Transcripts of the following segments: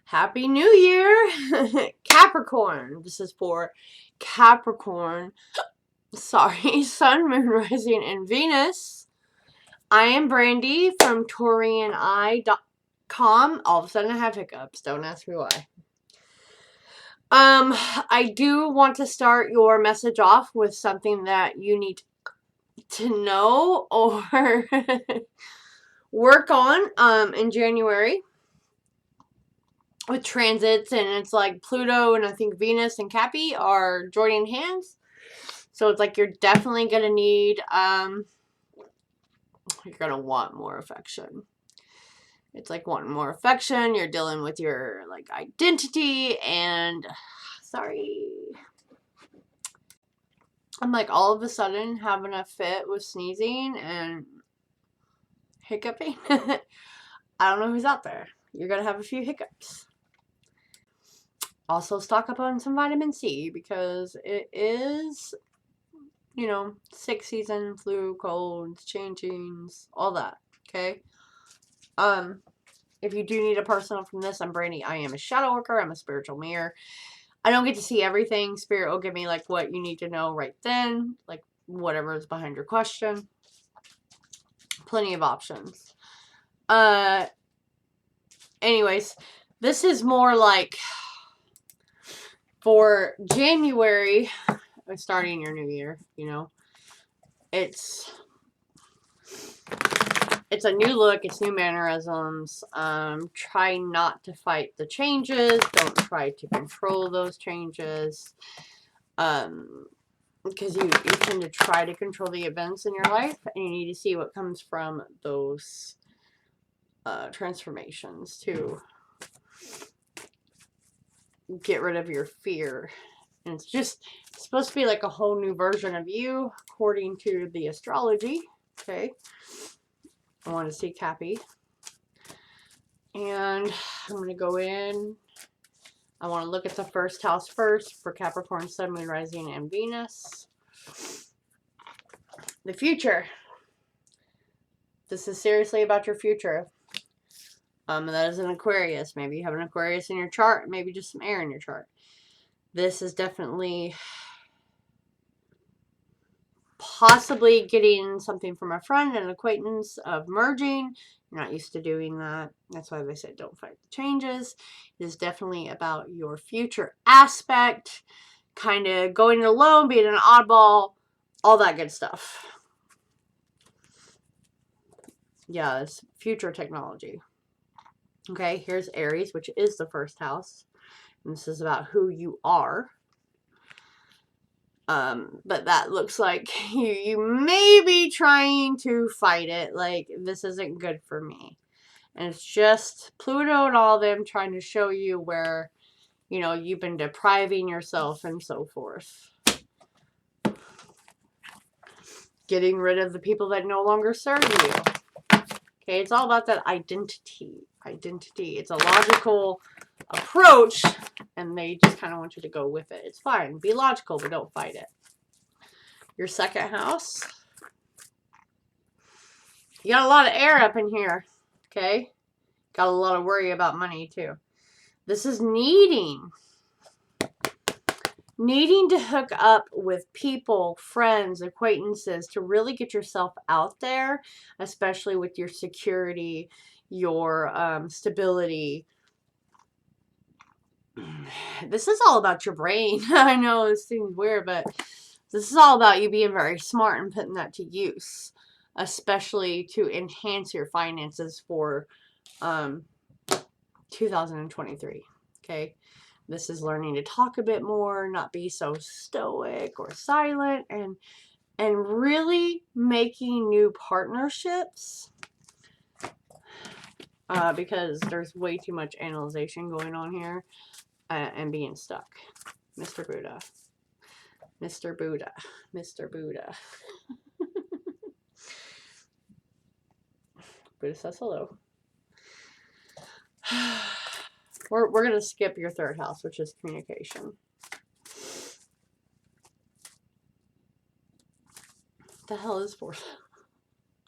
Happy New Year, Capricorn. This is for Capricorn. Sorry, Sun, Moon, Rising, and Venus. I am Brandy from TaureanEye.com. All of a sudden I have hiccups. Don't ask me why. I do want to start your message off with something that you need to know or work on in January. With transits, and it's like Pluto and I think Venus and Cappy are joining hands, so it's like you're definitely gonna need you're gonna want more affection. It's like wanting more affection. You're dealing with your like identity, and sorry, I'm like all of a sudden having a fit with sneezing and hiccuping. I don't know who's out there. You're gonna have a few hiccups. Also, stock up on some vitamin C because it is, you know, sick season, flu, colds, changings, all that. Okay. If you do need a personal from this, I'm Brandy. I am a shadow worker. I'm a spiritual mirror. I don't get to see everything. Spirit will give me like what you need to know right then, like whatever is behind your question. Plenty of options. Anyways, this is more like for January, starting your new year, you know, it's a new look, it's new mannerisms. Try not to fight the changes. Don't try to control those changes. Because you tend to try to control the events in your life, and you need to see what comes from those transformations to get rid of your fear. And it's supposed to be like a whole new version of you, according to the astrology. Okay. I want to see Cappy. And I'm going to go in. I want to look at the first house first for Capricorn, Sun, Moon, Rising, and Venus. The future. This is seriously about your future. That is an Aquarius. Maybe you have an Aquarius in your chart. Maybe just some air in your chart. This is definitely possibly getting something from a friend, an acquaintance, of merging. You're not used to doing that. That's why they said don't fight the changes. It is definitely about your future aspect, kind of going it alone, being an oddball, all that good stuff. Yeah, it's future technology. Okay, here's Aries, which is the first house. And this is about who you are. But that looks like you may be trying to fight it. Like, this isn't good for me. And it's just Pluto and all of them trying to show you where, you know, you've been depriving yourself and so forth. Getting rid of the people that no longer serve you. Okay, it's all about that identity. It's a logical approach, and they just kind of want you to go with it. It's fine. Be logical, but don't fight it. Your second house. You got a lot of air up in here. Okay? Got a lot of worry about money, too. This is needing to hook up with people, friends, acquaintances, to really get yourself out there, especially with your security, your stability. This is all about your brain. I know this seems weird, but this is all about you being very smart and putting that to use, especially to enhance your finances for 2023. Okay? This is learning to talk a bit more, not be so stoic or silent, and really making new partnerships, because there's way too much analyzation going on here, and being stuck. Mr. Buddha. Mr. Buddha. Mr. Buddha. Buddha says hello. We're going to skip your third house, which is communication. What the hell is fourth?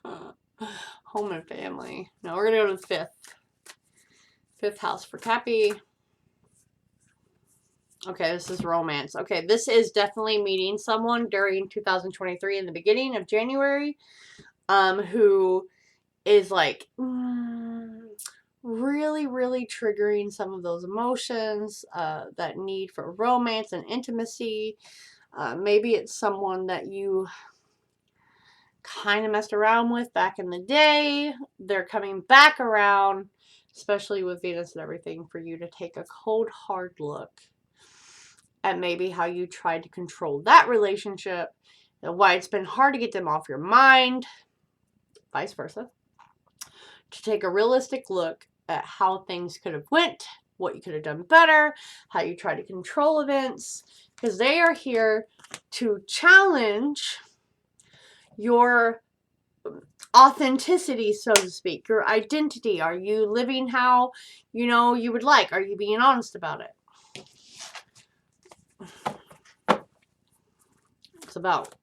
Home and family. No, we're going to go to the fifth 5th house for Cappy. Okay, this is romance. Okay, this is definitely meeting someone during 2023 in the beginning of January, who is like really, really triggering some of those emotions, that need for romance and intimacy. Maybe it's someone that you kind of messed around with back in the day. They're coming back around, especially with Venus and everything, for you to take a cold, hard look at maybe how you tried to control that relationship and why it's been hard to get them off your mind, vice versa. To take a realistic look at how things could have went, what you could have done better, how you try to control events, because they are here to challenge your authenticity, so to speak, your identity. Are you living how you would like? Are you being honest about it? It's about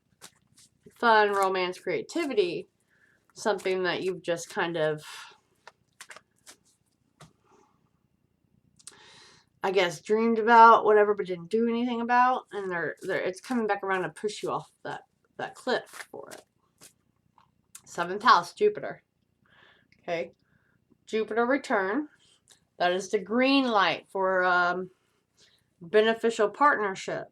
fun, romance, creativity, something that you've just kind of, I guess, dreamed about, whatever, but didn't do anything about, and it's coming back around to push you off that cliff for it. 7th house, Jupiter. Okay, Jupiter return. That is the green light for beneficial partnership.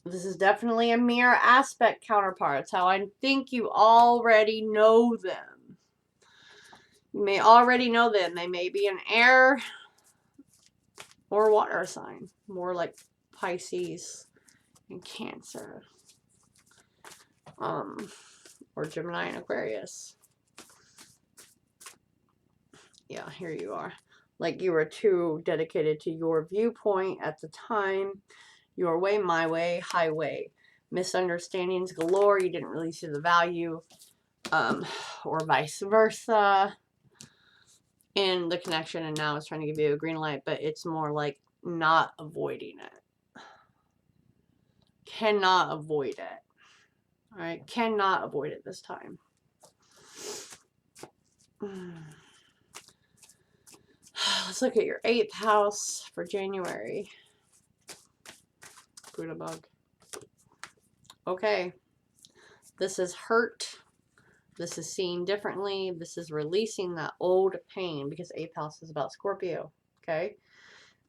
This is definitely a mirror aspect counterpart. It's how I think you already know them. You may already know them. They may be an air or water sign. More like Pisces and Cancer. Or Gemini and Aquarius. Yeah, here you are. Like you were too dedicated to your viewpoint at the time. Your way, my way, highway. Misunderstandings galore. You didn't really see the value. Or vice versa in the connection, and now it's trying to give you a green light, but it's more like not avoiding it. Cannot avoid it. Alright, cannot avoid it this time. Let's look at your 8th house for January. Buddha bug. Okay. This is hurt. This is seeing differently. This is releasing that old pain, because 8th house is about Scorpio. Okay.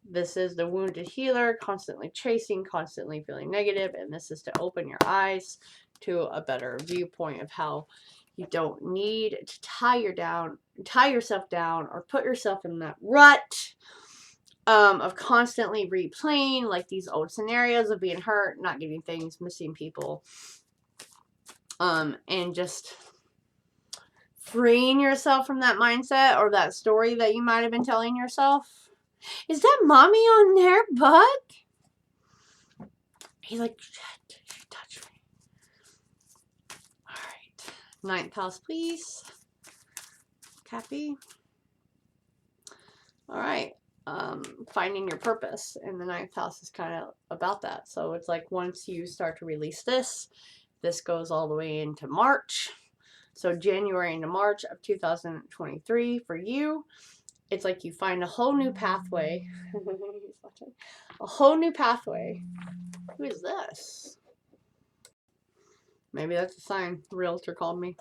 This is the wounded healer, constantly chasing, constantly feeling negative, and this is to open your eyes to a better viewpoint of how you don't need to tie yourself down or put yourself in that rut of constantly replaying like these old scenarios of being hurt, not getting things, missing people, and just freeing yourself from that mindset or that story that you might have been telling yourself. Is that mommy on there, Bug? He's like, shit, she touched me. Alright. 9th house, please. Cappy. Alright. Finding your purpose. And the 9th house is kind of about that. So it's like once you start to release this goes all the way into March. So January into March of 2023 for you. It's like you find a whole new pathway. A whole new pathway. Who is this? Maybe that's a sign. Realtor called me.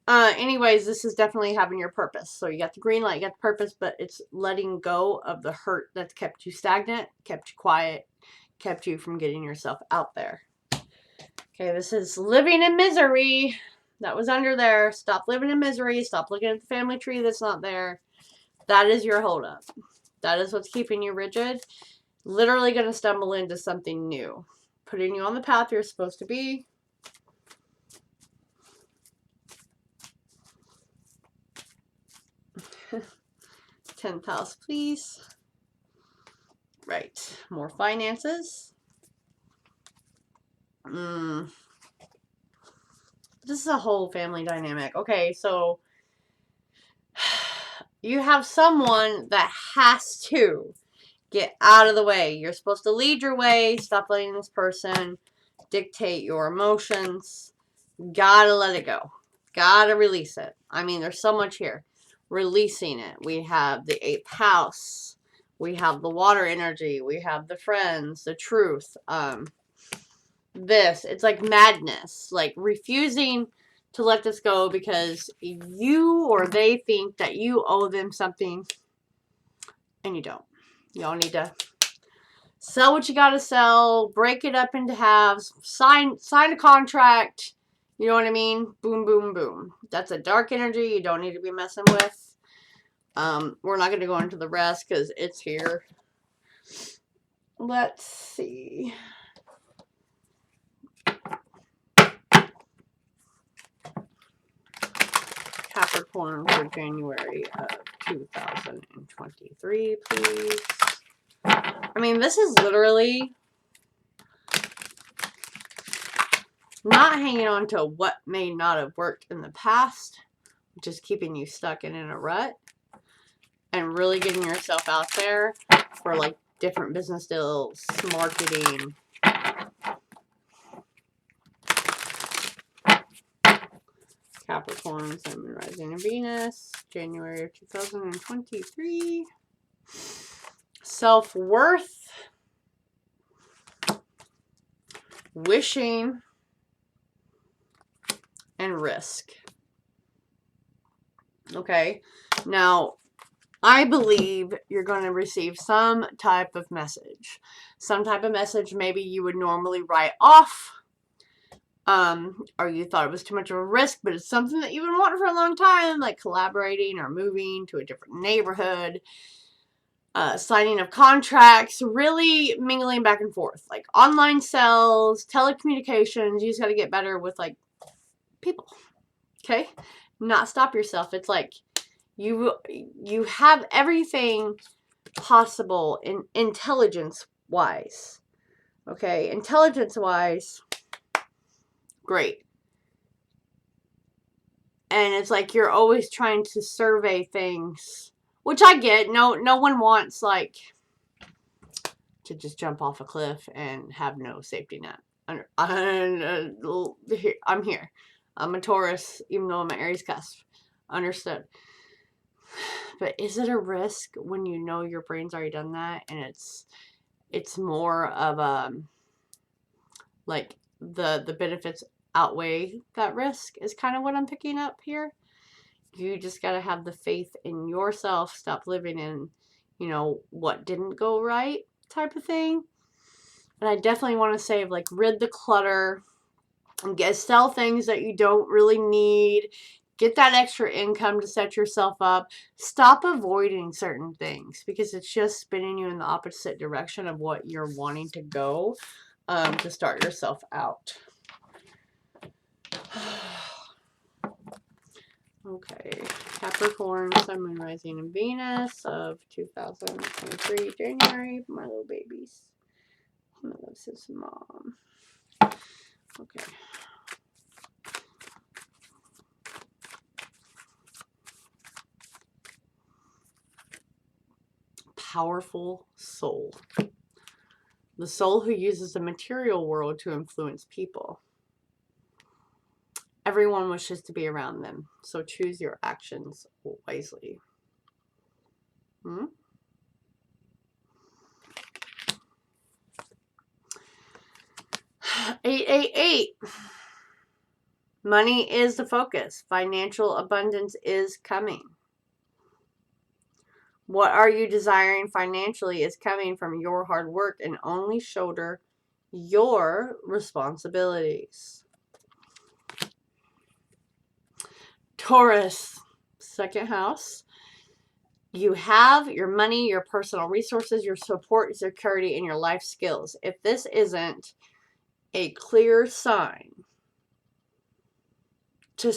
Anyways, this is definitely having your purpose. So you got the green light, you got the purpose, but it's letting go of the hurt that's kept you stagnant, kept you quiet, kept you from getting yourself out there. Okay, this is living in misery. That was under there. Stop living in misery. Stop looking at the family tree that's not there. That is your holdup. That is what's keeping you rigid. Literally going to stumble into something new. Putting you on the path you're supposed to be. Tenth house, please. Right. More finances. This is a whole family dynamic. Okay, so you have someone that has to get out of the way. You're supposed to lead your way. Stop letting this person dictate your emotions. Gotta let it go. Gotta release it. I mean, there's so much here. releasing it. We have the 8th house. We have the water energy. We have the friends, the truth. It's like madness, like refusing to let this go because you or they think that you owe them something and you don't. Y'all need to sell what you gotta sell, break it up into halves, sign a contract. You know what I mean? Boom, boom, boom. That's a dark energy you don't need to be messing with. We're not going to go into the rest because it's here. Let's see. Capricorn for January of 2023, please. I mean, this is literally not hanging on to what may not have worked in the past, just keeping you stuck in a rut, and really getting yourself out there for like different business deals, marketing. Capricorn, Sun, Moon, Rising, and Venus, January of 2023. Self-worth, wishing, and risk. Okay, now I believe you're going to receive some type of message. Some type of message maybe you would normally write off. Or you thought it was too much of a risk, but it's something that you've been wanting for a long time, like collaborating or moving to a different neighborhood, signing of contracts, really mingling back and forth, like online sales, telecommunications. You just got to get better with like people. Okay, not stop yourself. It's like you have everything possible in intelligence wise. Okay, intelligence wise, great. And it's like you're always trying to survey things, which I get. No one wants like to just jump off a cliff and have no safety net. I'm here. I'm a Taurus, even though I'm an Aries cusp. Understood. But is it a risk when you know your brain's already done that, and it's more of a like the benefits outweigh that risk is kind of what I'm picking up here. You just got to have the faith in yourself, stop living in, you know, what didn't go right type of thing. And I definitely want to say, like, rid the clutter and sell things that you don't really need. Get that extra income to set yourself up. Stop avoiding certain things because it's just spinning you in the opposite direction of what you're wanting to go to start yourself out. Okay, Capricorn, Sun, Moon, Rising, and Venus of 2023, January. My little babies. My loves his mom. Okay. Powerful soul. The soul who uses the material world to influence people. Everyone wishes to be around them, so choose your actions wisely. 888. Money is the focus. Financial abundance is coming. What are you desiring financially is coming from your hard work and only shoulder your responsibilities. Taurus, 2nd house. You have your money, your personal resources, your support, security, and your life skills. If this isn't a clear sign to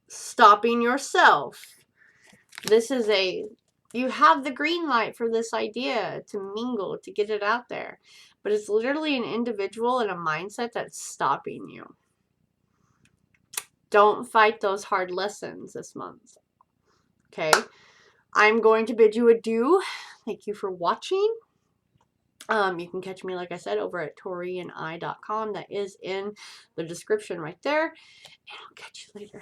stopping yourself, this is you have the green light for this idea to mingle, to get it out there. But it's literally an individual and a mindset that's stopping you. Don't fight those hard lessons this month. Okay? I'm going to bid you adieu. Thank you for watching. You can catch me, like I said, over at taureani.com. That is in the description right there. And I'll catch you later.